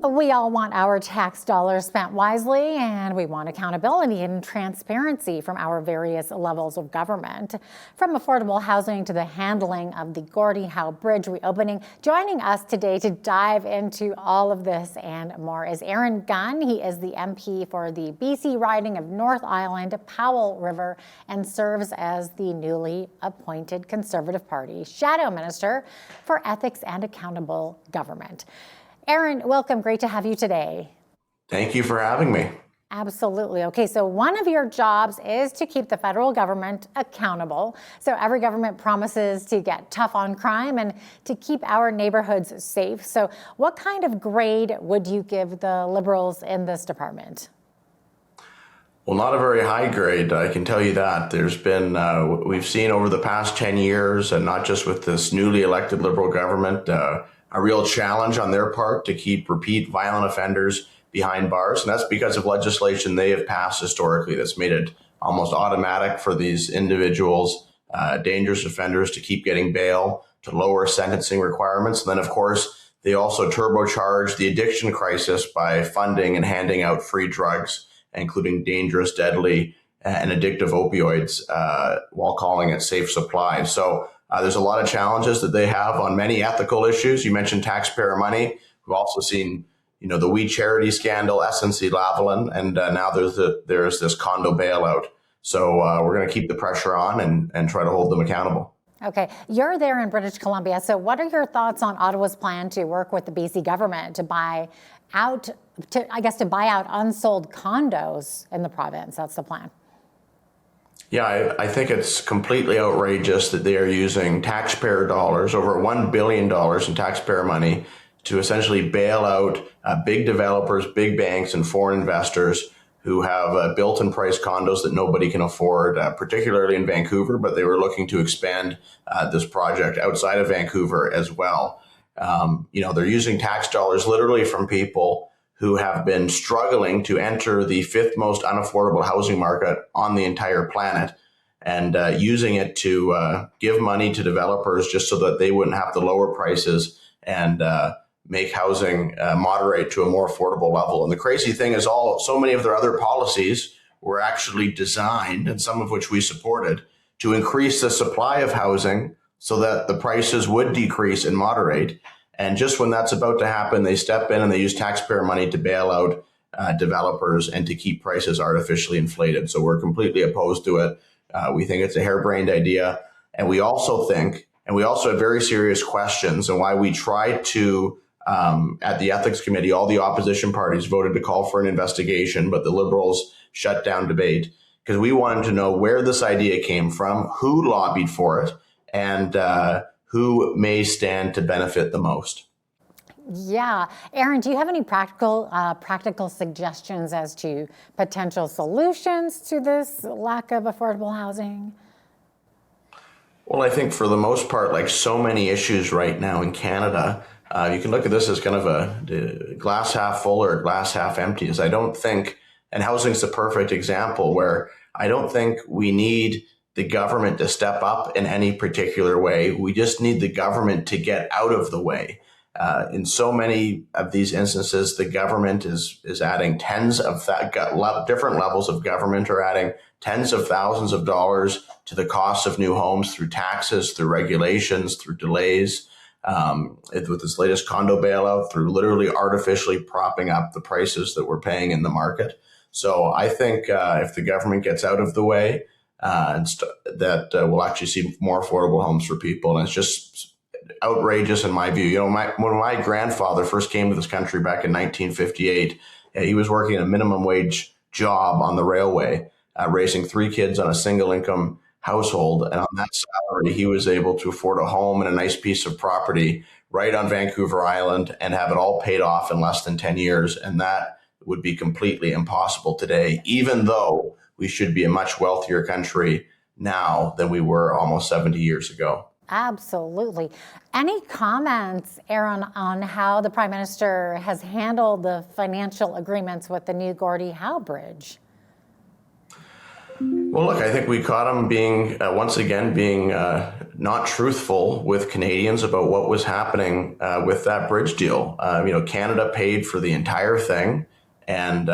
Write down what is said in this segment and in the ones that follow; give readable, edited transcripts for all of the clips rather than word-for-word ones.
We all want our tax dollars spent wisely, and we want accountability and transparency from our various levels of government. From affordable housing to the handling of the Gordie Howe Bridge reopening, joining us today to dive into all of this and more is Aaron Gunn. He is the MP for the BC riding of North Island, Powell River, and serves as the newly appointed Conservative Party Shadow Minister for Ethics and Accountable Government. Aaron, welcome. Great to have you today. Thank you for having me. Absolutely. Okay, so one of your jobs is to keep the federal government accountable. So every government promises to get tough on crime and to keep our neighborhoods safe. So what kind of grade would you give the Liberals in this department? Well, not a very high grade, I can tell you that. There's been, we've seen over the past 10 years, and not just with this newly elected Liberal government, a real challenge on their part to keep repeat violent offenders behind bars. And that's because of legislation they have passed historically that's made it almost automatic for these individuals, dangerous offenders, to keep getting bail, to lower sentencing requirements. And then, of course, they also turbocharge the addiction crisis by funding and handing out free drugs, including dangerous, deadly, and addictive opioids, while calling it safe supply. So there's a lot of challenges that they have on many ethical issues. You mentioned taxpayer money. We've also seen, the We Charity scandal, SNC-Lavalin, and now there's this condo bailout. So we're going to keep the pressure on and try to hold them accountable. Okay, you're there in British Columbia. So what are your thoughts on Ottawa's plan to work with the BC government to buy out unsold condos in the province? That's the plan. Yeah, I think it's completely outrageous that they are using taxpayer dollars, over $1 billion in taxpayer money, to essentially bail out big developers, big banks, and foreign investors who have built and priced condos that nobody can afford, particularly in Vancouver, but they were looking to expand this project outside of Vancouver as well. They're using tax dollars literally from people who have been struggling to enter the fifth most unaffordable housing market on the entire planet, and using it to give money to developers just so that they wouldn't have to lower prices and make housing moderate to a more affordable level. And the crazy thing is so many of their other policies were actually designed, and some of which we supported, to increase the supply of housing so that the prices would decrease and moderate. And just when that's about to happen, they step in and they use taxpayer money to bail out developers and to keep prices artificially inflated. So we're completely opposed to it. We think it's a harebrained idea. And we also have very serious questions, and why we tried to, at the Ethics Committee, all the opposition parties voted to call for an investigation, but the Liberals shut down debate, because we wanted to know where this idea came from, who lobbied for it, and who may stand to benefit the most. Yeah. Aaron, do you have any practical suggestions as to potential solutions to this lack of affordable housing? Well, I think for the most part, like so many issues right now in Canada, you can look at this as kind of a glass half full or glass half empty. As I don't think, and housing's the perfect example, where I don't think we need the government to step up in any particular way. We just need the government to get out of the way. In so many of these instances, the government is adding different levels of government are adding tens of thousands of dollars to the cost of new homes through taxes, through regulations, through delays. With this latest condo bailout, through literally artificially propping up the prices that we're paying in the market. So I think if the government gets out of the way, we'll actually see more affordable homes for people. And it's just outrageous in my view. When my grandfather first came to this country back in 1958, he was working a minimum wage job on the railway, raising 3 kids on a single income household. And on that salary, he was able to afford a home and a nice piece of property right on Vancouver Island and have it all paid off in less than 10 years. And that would be completely impossible today, even though we should be a much wealthier country now than we were almost 70 years ago. Absolutely. Any comments, Aaron, on how the Prime Minister has handled the financial agreements with the new Gordie Howe Bridge? Well, look, I think we caught him being not truthful with Canadians about what was happening with that bridge deal. Canada paid for the entire thing, and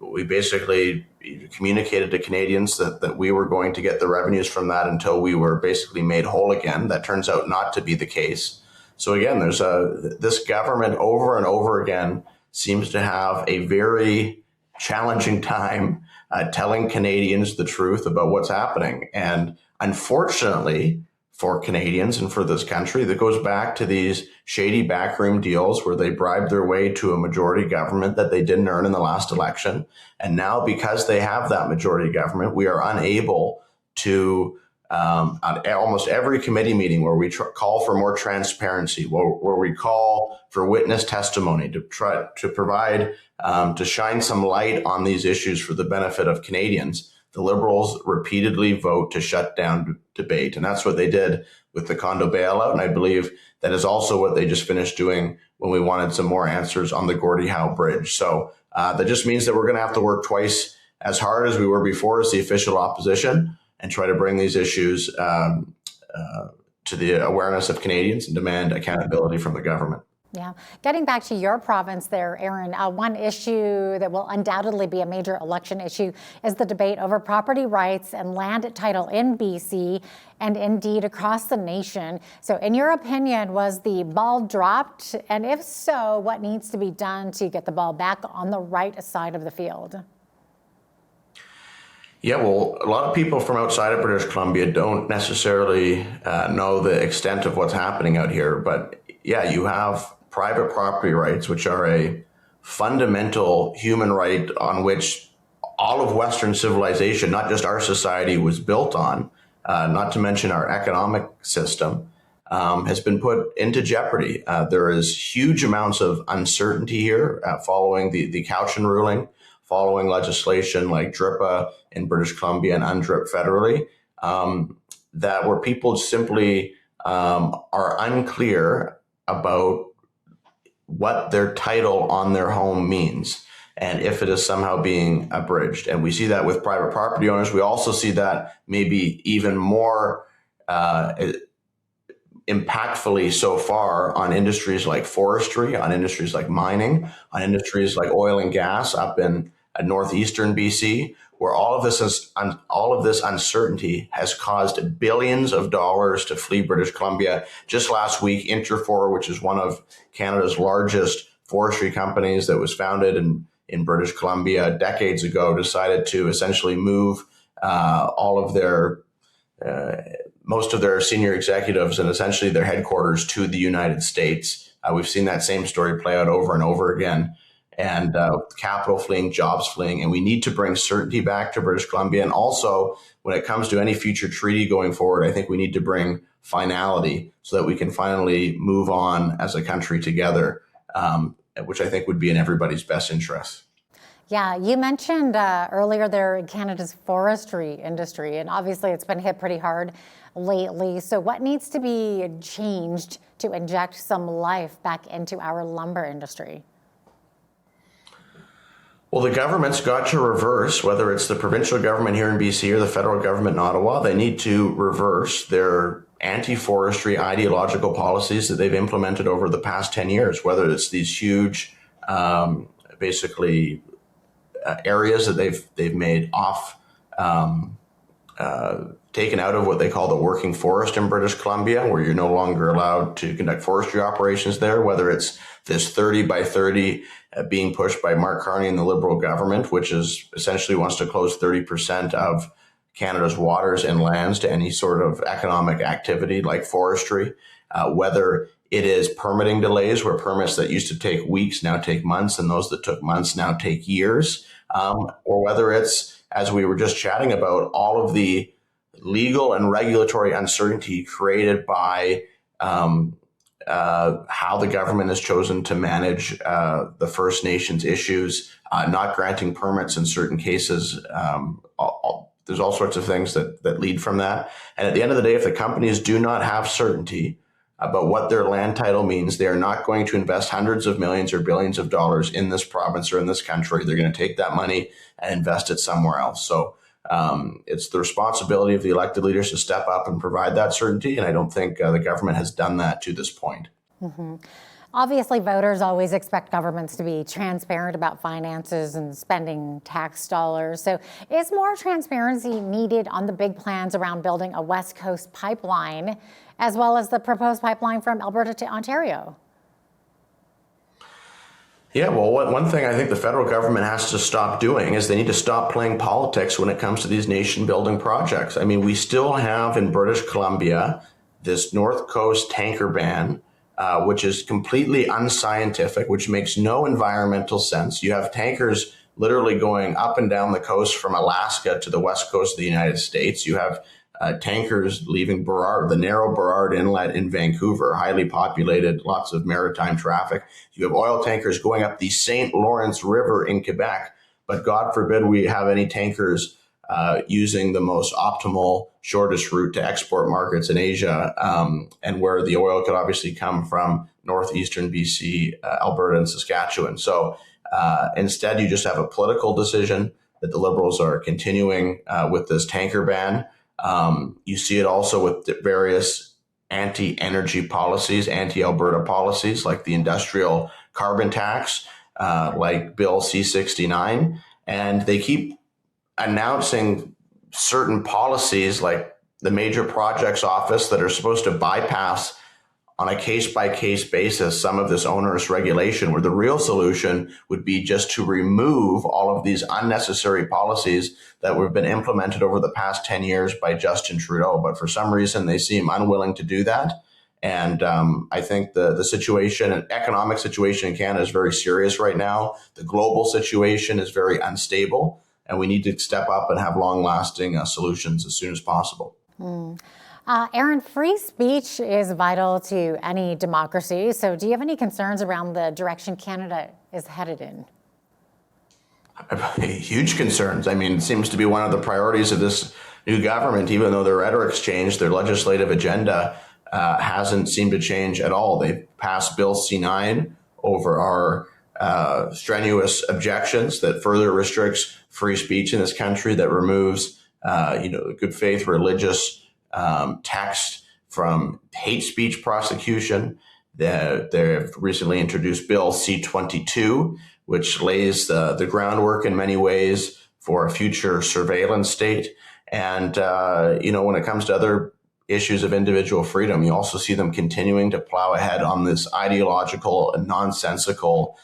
we basically communicated to Canadians that we were going to get the revenues from that until we were basically made whole again. That turns out not to be the case. So again, this government over and over again seems to have a very challenging time telling Canadians the truth about what's happening. And unfortunately for Canadians and for this country, that goes back to these shady backroom deals where they bribed their way to a majority government that they didn't earn in the last election. And now, because they have that majority government, we are unable to, on almost every committee meeting where we call for more transparency, where we call for witness testimony to try to provide, to shine some light on these issues for the benefit of Canadians, the Liberals repeatedly vote to shut down debate. And that's what they did with the condo bailout. And I believe that is also what they just finished doing when we wanted some more answers on the Gordie Howe Bridge. So that just means that we're going to have to work twice as hard as we were before as the official opposition and try to bring these issues to the awareness of Canadians and demand accountability from the government. Yeah. Getting back to your province there, Aaron, one issue that will undoubtedly be a major election issue is the debate over property rights and land title in BC and indeed across the nation. So in your opinion, was the ball dropped? And if so, what needs to be done to get the ball back on the right side of the field? Yeah, well, a lot of people from outside of British Columbia don't necessarily know the extent of what's happening out here. But yeah, you have private property rights, which are a fundamental human right on which all of Western civilization, not just our society, was built on, not to mention our economic system, has been put into jeopardy. There is huge amounts of uncertainty here following the Cowichan ruling, following legislation like DRIPA in British Columbia and UNDRIP federally, that where people simply are unclear about what their title on their home means and if it is somehow being abridged. And we see that with private property owners. We also see that maybe even more impactfully so far on industries like forestry, on industries like mining, on industries like oil and gas up in northeastern BC, where all of this uncertainty has caused billions of dollars to flee British Columbia. Just last week, Interfor, which is one of Canada's largest forestry companies that was founded in British Columbia decades ago, decided to essentially move all of their most of their senior executives and essentially their headquarters to the United States. We've seen that same story play out over and over again. And capital fleeing, jobs fleeing, and we need to bring certainty back to British Columbia. And also, when it comes to any future treaty going forward, I think we need to bring finality so that we can finally move on as a country together, which I think would be in everybody's best interest. Yeah, you mentioned earlier there Canada's forestry industry, and obviously it's been hit pretty hard lately. So what needs to be changed to inject some life back into our lumber industry? Well, the government's got to reverse, whether it's the provincial government here in BC or the federal government in Ottawa, they need to reverse their anti-forestry ideological policies that they've implemented over the past 10 years, whether it's these huge, areas that they've made off, taken out of what they call the working forest in British Columbia, where you're no longer allowed to conduct forestry operations there, whether it's this 30 by 30 being pushed by Mark Carney and the Liberal government, which is essentially wants to close 30% of Canada's waters and lands to any sort of economic activity like forestry, whether it is permitting delays where permits that used to take weeks now take months and those that took months now take years, or whether it's, as we were just chatting about, all of the legal and regulatory uncertainty created by how the government has chosen to manage the First Nations issues, not granting permits in certain cases. There's all sorts of things that lead from that. And at the end of the day, if the companies do not have certainty about what their land title means, they are not going to invest hundreds of millions or billions of dollars in this province or in this country. They're going to take that money and invest it somewhere else. So It's the responsibility of the elected leaders to step up and provide that certainty, and I don't think the government has done that to this point. Mm-hmm. Obviously, voters always expect governments to be transparent about finances and spending tax dollars. So is more transparency needed on the big plans around building a West Coast pipeline, as well as the proposed pipeline from Alberta to Ontario? Yeah, well, one thing I think the federal government has to stop doing is they need to stop playing politics when it comes to these nation-building projects. I mean, we still have in British Columbia this North Coast tanker ban, which is completely unscientific, which makes no environmental sense. You have tankers literally going up and down the coast from Alaska to the west coast of the United States. You have tankers leaving Burrard, the narrow Burrard Inlet in Vancouver, highly populated, lots of maritime traffic. You have oil tankers going up the St. Lawrence River in Quebec, but God forbid we have any tankers using the most optimal, shortest route to export markets in Asia, and where the oil could obviously come from northeastern BC, Alberta, and Saskatchewan. So instead, you just have a political decision that the Liberals are continuing with this tanker ban. You see it also with the various anti-energy policies, anti-Alberta policies, like the industrial carbon tax, like Bill C-69, and they keep announcing certain policies like the Major Projects Office that are supposed to bypass on a case-by-case basis some of this onerous regulation, where the real solution would be just to remove all of these unnecessary policies that have been implemented over the past 10 years by Justin Trudeau. But for some reason, they seem unwilling to do that. And I think the situation, economic situation in Canada is very serious right now. The global situation is very unstable, and we need to step up and have long-lasting solutions as soon as possible. Aaron, free speech is vital to any democracy. So do you have any concerns around the direction Canada is headed in? Huge concerns. I mean, it seems to be one of the priorities of this new government, even though their rhetoric's changed, their legislative agenda hasn't seemed to change at all. They passed Bill C-9 over our strenuous objections that further restricts free speech in this country, that removes, good faith religious text from hate speech prosecution. They've recently introduced Bill C-22, which lays the groundwork in many ways for a future surveillance state. And, when it comes to other issues of individual freedom, you also see them continuing to plow ahead on this ideological and nonsensical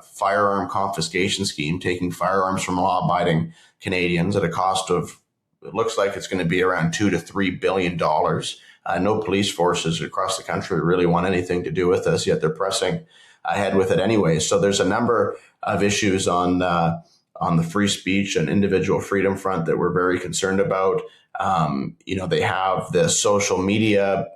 firearm confiscation scheme, taking firearms from law-abiding Canadians at a cost of, it looks like it's going to be around $2 to $3 billion. No police forces across the country really want anything to do with this, yet they're pressing ahead with it anyway. So there's a number of issues on the free speech and individual freedom front that we're very concerned about. They have this social media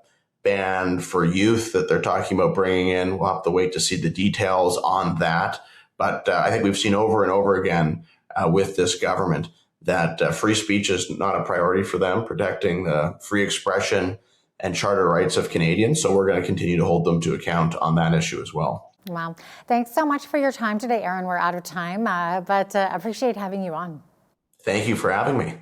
ban for youth that they're talking about bringing in. We'll have to wait to see the details on that. But I think we've seen over and over again with this government that free speech is not a priority for them, protecting the free expression and charter rights of Canadians. So we're going to continue to hold them to account on that issue as well. Wow. Thanks so much for your time today, Aaron. We're out of time, but appreciate having you on. Thank you for having me.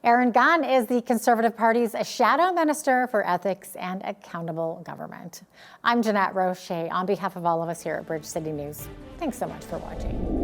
Aaron Gunn is the Conservative Party's Shadow Minister for Ethics and Accountable Government. I'm Jeanette Roche on behalf of all of us here at Bridge City News. Thanks so much for watching.